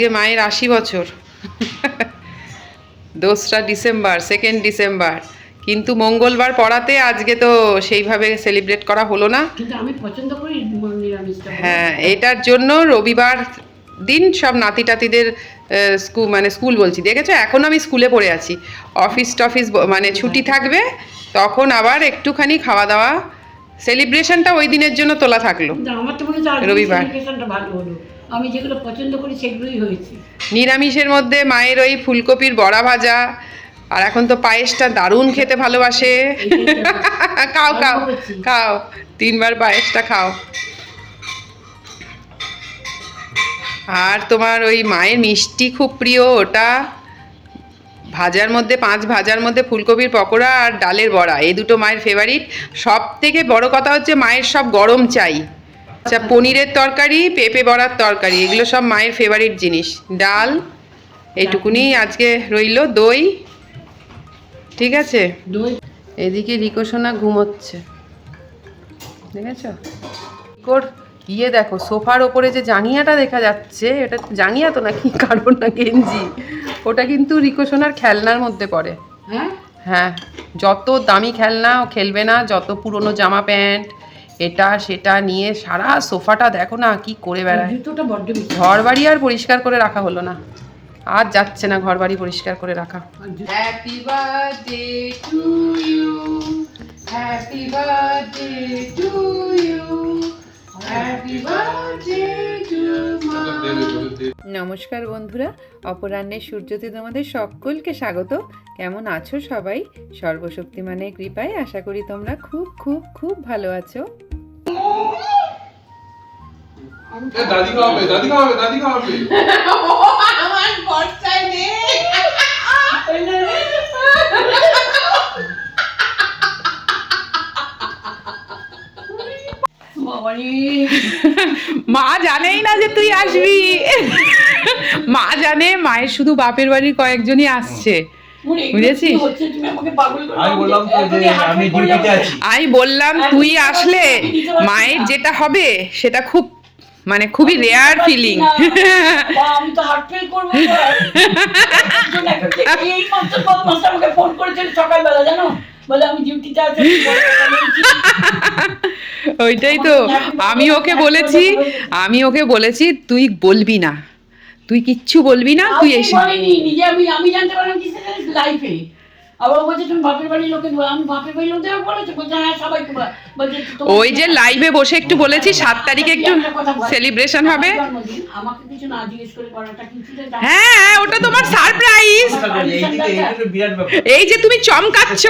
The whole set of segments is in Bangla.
আজকে মায়ের 80 বছর। 2রা ডিসেম্বর, 2nd ডিসেম্বর, কিন্তু মঙ্গলবার পড়াতে আজকে তো সেইভাবে সেলিব্রেট করা হলো না। কিন্তু আমি পছন্দ করি নিরামিষটা। হ্যাঁ, এটার জন্য রবিবার দিন সব নাতি টাতিদের স্কুল বলছি, দেখেছো এখন আমি স্কুলে পড়ে আছি, অফিস টফিস মানে ছুটি থাকবে, তখন আবার একটুখানি খাওয়া দাওয়া সেলিব্রেশনটা ওই দিনের জন্য তোলা থাকলো। আমার তো মনে হচ্ছে রবিবার সেলিব্রেশনটা ভালো হলো, আমি যেগুলো পছন্দ করি সেগুলোই হয়েছে। নিরামিষের মধ্যে মায়ের ওই ফুলকপির বড়া ভাজা, আর এখন তো পায়েসটা দারুণ খেতে ভালোবাসে। খাও খাও খাও, 3বার পায়েসটা খাও। আর তোমার ওই মায়ের মিষ্টি খুব প্রিয়, ওটা ভাজার মধ্যে 5 ভাজার মধ্যে ফুলকপির পকোড়া আর ডালের বড়া, এই দুটো মায়ের ফেভারিট। সব থেকে বড় কথা হচ্ছে মায়ের সব গরম চাই। আচ্ছা, পনিরের তরকারি, পেঁপে বড়ার তরকারি, এগুলো সব মায়ের ফেভারিট জিনিস। ডাল এইটুকুনি আজকে রইল, দই, ঠিক আছে। এদিকে রিকো সোনা ঘুমোচ্ছে, দেখেছ? রিকোর দেখো সোফার ওপরে যে জাঙ্গিয়াটা দেখা যাচ্ছে, এটা জাঙ্গিয়া তো নাকি কারণ না গেঞ্জি, ওটা কিন্তু রিকো সোনার খেলনার মধ্যে পড়ে। হ্যাঁ, যত দামি খেলনা ও খেলবে না, যত পুরনো জামা প্যান্ট এটা সেটা নিয়ে সারা সোফাটা দেখো না কি করে বেড়ায়। ঘর বাড়ি আর পরিষ্কার করে রাখা হলো না, আর যাচ্ছে না ঘর বাড়ি পরিষ্কার করে রাখা। Happy birthday to you, happy birthday to you, happy birthday to মা। নমস্কার বন্ধুরা, অপরাহ্নের সূর্যতে তোমাদের সকলকে স্বাগত। কেমন আছো সবাই? সর্বশক্তিমানের কৃপায় আশা করি তোমরা খুব খুব খুব ভালো আছো। দাদি খাওয়াবে, দাদি খাওয়াবে, দাদি খাওয়াবে। আমার বর্ষায় নেই। মা জানেই না যে তুই আসবি, মা জানে মায়ের শুধু বাপের বাড়ির কয়েকজনই আসছে, বুঝেছিস? আমি বললাম তুই আসলে মায়ের যেটা হবে সেটা খুব মানে খুবই রেয়ার ফিলিং। আমি তো হার্ট ফেল করব। এই মাত্র আমাকে ফোন করেছিল সকালবেলা, জানো, বলে আমি ডিউটিতে আছি। ওইটাই তো আমি ওকে বলেছি তুই বলবি না, তুই কিচ্ছু বলবি না, তুই এসে নিজে আমি জানতে পারলাম কি লাইফে। আবার বলছে তুমি বাপের বাড়ির লোকে, আমি বাপের বাড়ির লোকদের বলেছি, বলছে হ্যাঁ সবাইকে বলছে। ওই যে লাইভে বসে একটু বলেছি 7 তারিখে একটু সেলিব্রেশন হবে। আমাকে কিছু না জিজ্ঞেস করে করাটা কিছু। হ্যাঁ, ওটা তোমার সারপ্রাইজ। এই যে তুমি চমকাচ্ছ,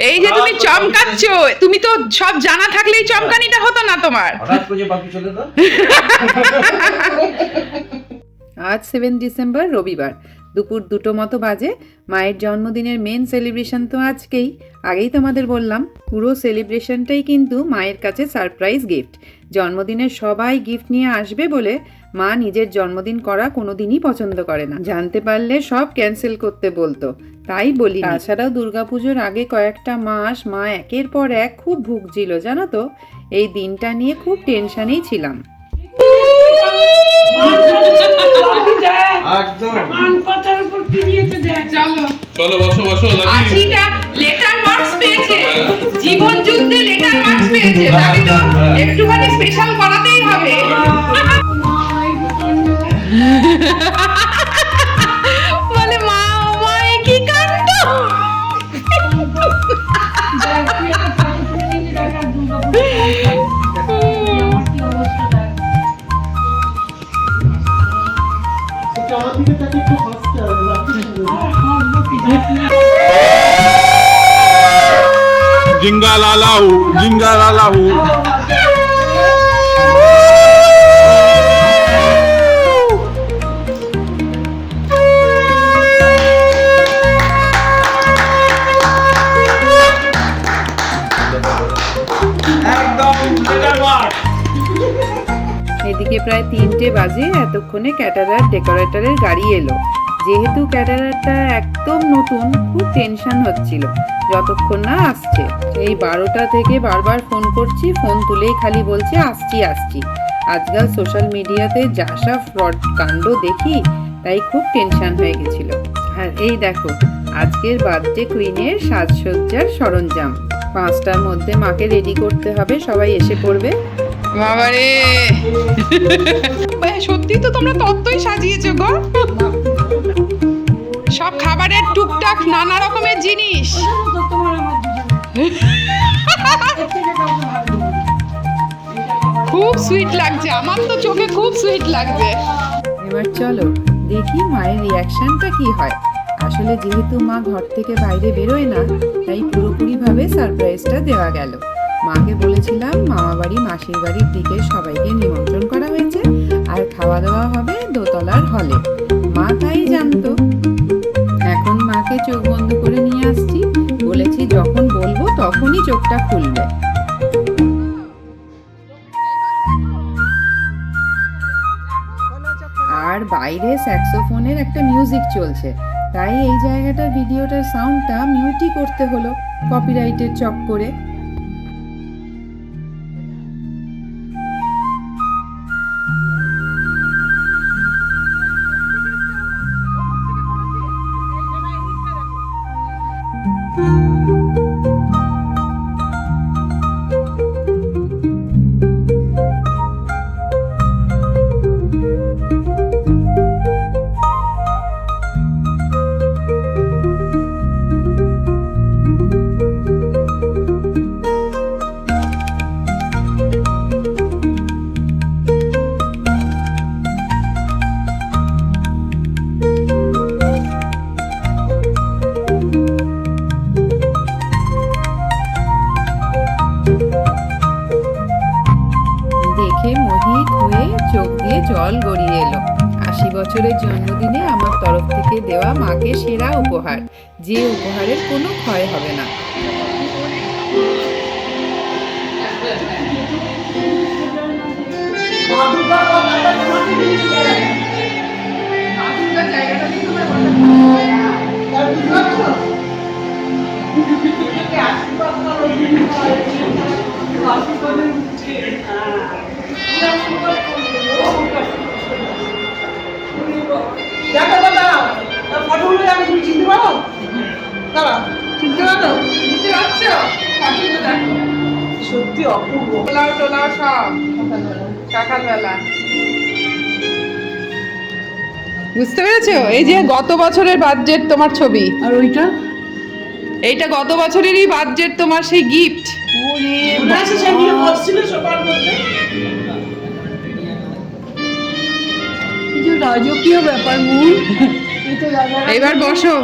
এই যে তুমি চমকাচ্ছ, তুমি তো সব জানা থাকলেই চমকানিটা হতো না তোমার। আজ 7 ডিসেম্বর রবিবার, দুপুর 2টো মতো বাজে। মায়ের জন্মদিনের মেন সেলিব্রেশন তো আজকেই, আগেই তোমাদের বললাম। পুরো সেলিব্রেশনটাই কিন্তু মায়ের কাছে সারপ্রাইজ গিফট। জন্মদিনের সবাই গিফট নিয়ে আসবে বলে মা নিজের জন্মদিন করা কোনোদিনই পছন্দ করে না, জানতে পারলে সব ক্যান্সেল করতে বলতো, তাই বলি। তাছাড়াও দুর্গাপুজোর আগে কয়েকটা মাস মা একের পর এক খুব ভুগছিল, জানো তো। এই দিনটা নিয়ে খুব টেনশনেই ছিলাম। জীবন যুদ্ধে লেটার মার্কস পেয়েছে, তাই তো একটুখানি স্পেশাল করাতেই হবে। বলে মা কি কাণ্ড। जिंगा लाला हूँ, जिंगा लाला हूँ। এদিকে প্রায় 3টে বাজে, এতক্ষণে ক্যাটারার ডেকোরেটরের গাড়ি এলো। যেহেতু ক্যাটারারটা একদম নতুন, খুব টেনশন হচ্ছিল যতক্ষণ না আসছে। এই 12টা থেকে বারবার ফোন করছি, ফোন তুলেই খালি বলছে আসছি আসছি। আজকাল সোশ্যাল মিডিয়াতে যা সব ফ্রড কাণ্ড দেখি, তাই খুব টেনশন হয়ে গেছিল। আর এই দেখো আজকের বার্থডে কুইনের সাজসজ্জার সরঞ্জাম। 5টার মধ্যে মাকে রেডি করতে হবে, সবাই এসে পড়বে। বাবারে সত্যি তো তোমরা তত্ত্বই সাজিয়েছো গো, সব খাবারের টুকটাক নানা রকমের জিনিস। খুব সুইট লাগছে, আমার তো চোখে খুব সুইট লাগছে। এবার চলো দেখি মায়ের রিয়াকশনটা কি হয়। আসলে যেহেতু মা ঘর থেকে বাইরে বেরোয় না, তাই পুরোপুরিভাবে সারপ্রাইজটা দেওয়া গেল। মাকে বলেছিলাম মামা বাড়ি মাসির বাড়ির দিকে সবাইকে নিমন্ত্রণ করা হয়েছে, আর খাওয়া দাওয়া হবে দোতলার হলে। মা তাই জানতো। এখন মাকে চোখ বন্ধ করে নিয়ে আসছি, বলেছি যখন বলবো তখনই চোখটা খুলবে। আর বাইরে স্যাক্সোফোনের একটা মিউজিক চলছে, তাই এই জায়গাটার ভিডিওটার সাউন্ডটা মিউটই করতে হলো কপিরাইটের চক্করে। দেখে মোহিত হয়ে চোখ দিয়ে জল গড়িয়ে এলো। 80 বছরের জন্মদিনে আমার তরফ থেকে দেওয়া মাকে সেরা উপহার, যে উপহারের কোনো ক্ষয় হবে না। সত্যি অপূর্ব। পোলাও টোলাও সব সকালবেলা। বুঝতে পেরেছো? এই যে গত বছরের বাজেট তোমার ছবি, আর ওইটা এইটা গত বছরেরই বাজেট তোমার সেই গিফট। কিছু রাজকীয় ব্যাপার মূল। এবার বসো।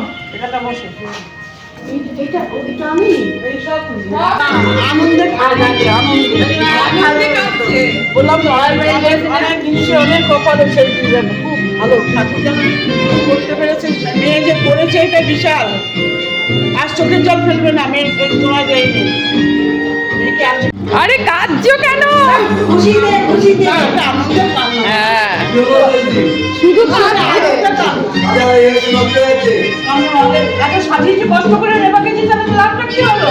বললাম অনেক জিনিসে অনেক কপাল হয়েছে, খুব ভালো ঠাকুর যেন করতে পেরেছে, মেয়ে যে করেছে এটা বিশাল। আর চোখের জল ফেলবে না, মেয়ে তোমার যায়নি। আরে কাঁদছো কেন? খুশি দে খুশি দে, আনন্দের কান্না। হ্যাঁ শুধু এত সাজিয়েছে কষ্ট করে, রেবাকে দিতে হবে, লাভটা কি হলো?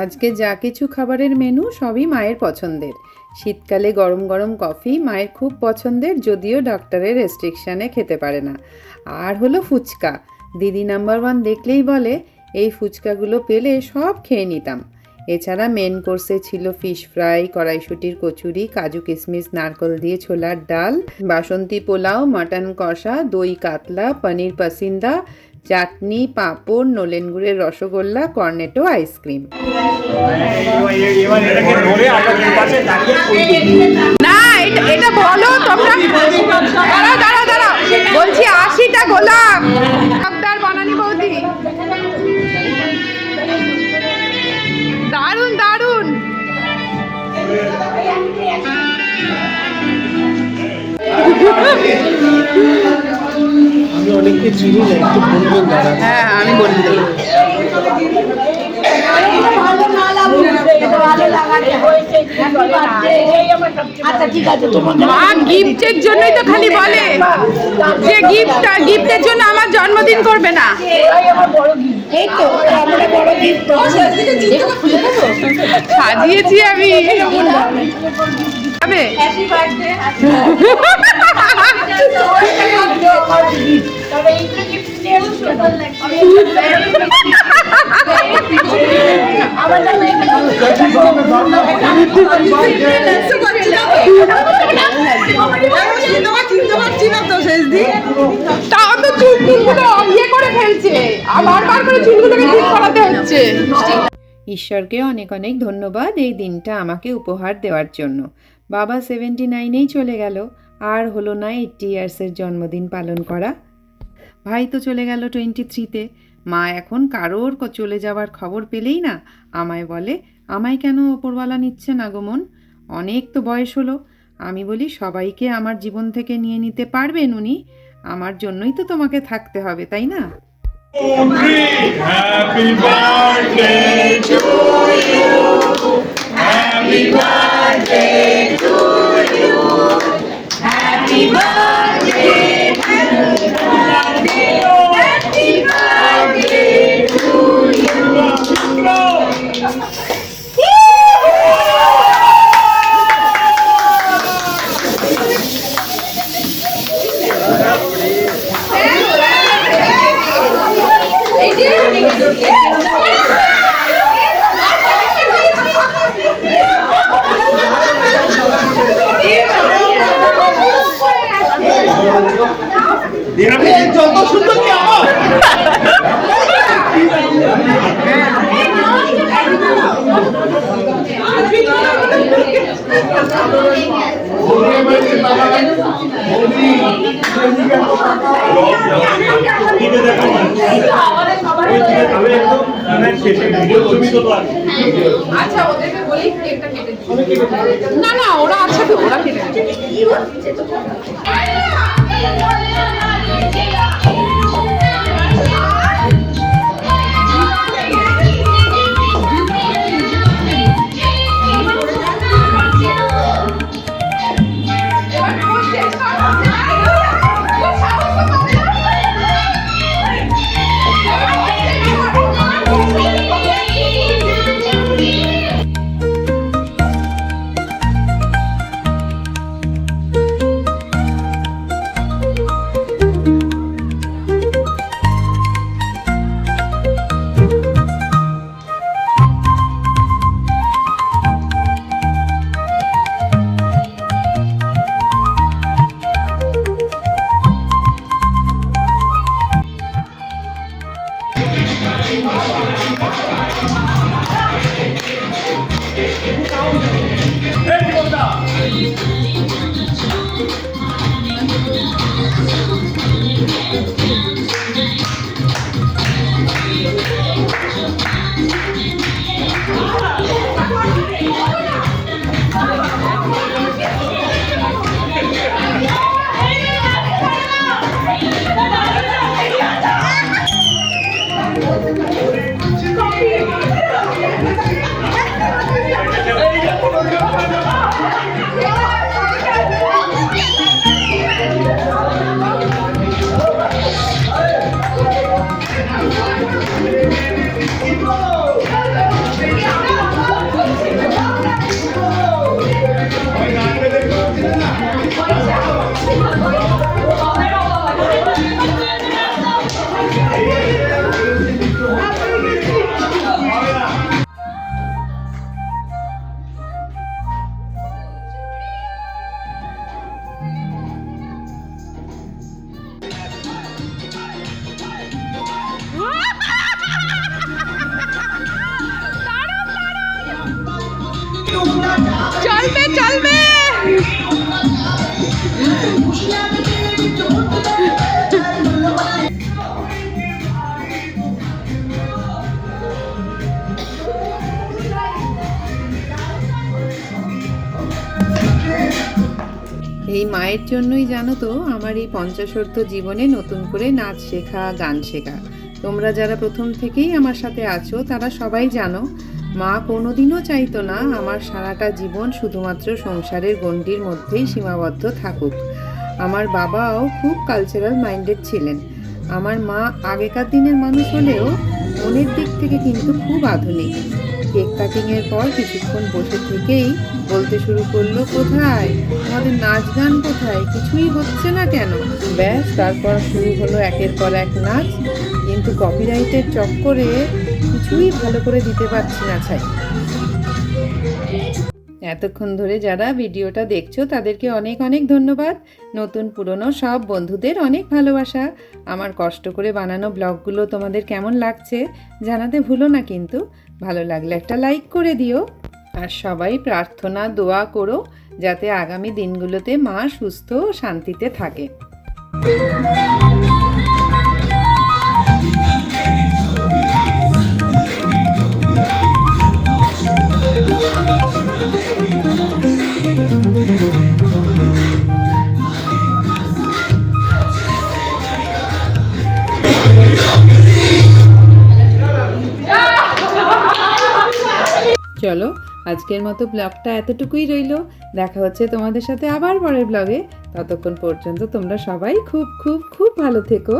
আজকে যা কিছু খাবারের মেনু সবই মায়ের পছন্দের। শীতকালে গরম গরম কফি মায়ের খুব পছন্দের, যদিও ডাক্তারের রেস্ট্রিকশানে খেতে পারে না। আর হলো ফুচকা, দিদি নাম্বার 1 দেখলেই বলে এই ফুচকাগুলো পেলে সব খেয়ে নিতাম। এছাড়া মেন কোর্সে ছিল ফিশ ফ্রাই, কড়াইশুটির কচুরি, কাজু কিশমিশ নারকল দিয়ে ছোলার ডাল, বাসন্তী পোলাও, মাটন কষা, দই কাতলা, পনির পাসিন্দা, চাটনি, পাঁপড়, নলেন গুড়ের রসগোল্লা, কর্নেটো আইসক্রিম। না এটা বলো তোমরা। দাঁড়াও দাঁড়াও, বলছি 80টা গোলাপ। আবদার বানানি বৌদি, দারুন দারুন। আমি অনেককে চিনি না, একটু বলবেন দাদা? হ্যাঁ আমি বলে দেবো। আচ্ছা ঠিক আছে তোমাকে মা গিফটের জন্যই তো খালি বলে যে গিফটের জন্য আমার জন্মদিন করবে না। এই তো আমরা বড় গিফট সাজিয়েছি আমি। হবে তাও তো চুলগুলো ইয়ে করে ফেলছে, বারবার করে চুলগুলোকে ঠিক করাতে হচ্ছে। ঈশ্বরকে অনেক অনেক ধন্যবাদ এই দিনটা আমাকে উপহার দেওয়ার জন্য। বাবা 79এই চলে গেল, আর হলো না 80 ইয়ার্সের জন্মদিন পালন করা। ভাই তো চলে গেল 23তে। মা এখন কারোর চলে যাওয়ার খবর পেলেই না আমায় বলে, আমায় কেন ওপরওয়ালা নিচ্ছে না গো মন, অনেক তো বয়স হলো। আমি বলি, সবাইকে আমার জীবন থেকে নিয়ে নিতে পারবেন উনি, আমার জন্যই তো তোমাকে থাকতে হবে, তাই না? Happy birthday to you. Happy birthday to you. Happy birthday. Happy birthday. Happy birthday to you. যত সুন্দর কি আমার আচ্ছা ওদেরকে বলি কেকটা কেটে দিই। না না ওরা আছে তো, ওরা কেটে দেবে। চলবে চলবে। এই মায়ের জন্যই জানো তো আমার এই পঞ্চাশোর্ধ্ব জীবনে নতুন করে নাচ শেখা, গান শেখা। তোমরা যারা প্রথম থেকেই আমার সাথে আছো তারা সবাই জানো মা কোনোদিনও চাইতো না আমার সারাটা জীবন শুধুমাত্র সংসারের গণ্ডির মধ্যেই সীমাবদ্ধ থাকুক। আমার বাবাও খুব কালচারাল মাইন্ডেড ছিলেন। আমার মা আগেকার দিনের মানুষ হলেও মনের দিক থেকে কিন্তু খুব আধুনিক। কেক কাটিংয়ের পর কিছুক্ষণ বসে থেকেই বলতে শুরু করলো, কোথায় আমাদের নাচ গান, কোথায় কিছুই হচ্ছে না কেন। ব্যাস, তারপর শুরু হলো একের পর এক নাচ, কিন্তু কপিরাইটের চক্করে কিছুই ভালো করে দিতে পারছি না ছাই। এতক্ষণ ধরে যারা ভিডিওটা দেখছো তাদেরকে অনেক অনেক ধন্যবাদ। নতুন পুরনো সব বন্ধুদের অনেক ভালোবাসা। আমার কষ্ট করে বানানো ব্লগগুলো তোমাদের কেমন লাগছে জানাতে ভুলো না কিন্তু। ভালো লাগলে একটা লাইক করে দিও। আর সবাই প্রার্থনা দোয়া করো যাতে আগামী দিনগুলোতে মা সুস্থ ও শান্তিতে থাকে। চলো, আজকের মতো ব্লগটা এতটুকুই রইলো। দেখা হচ্ছে তোমাদের সাথে আবার পরের ব্লগে। ততক্ষণ পর্যন্ত তোমরা সবাই খুব খুব খুব ভালো থেকো।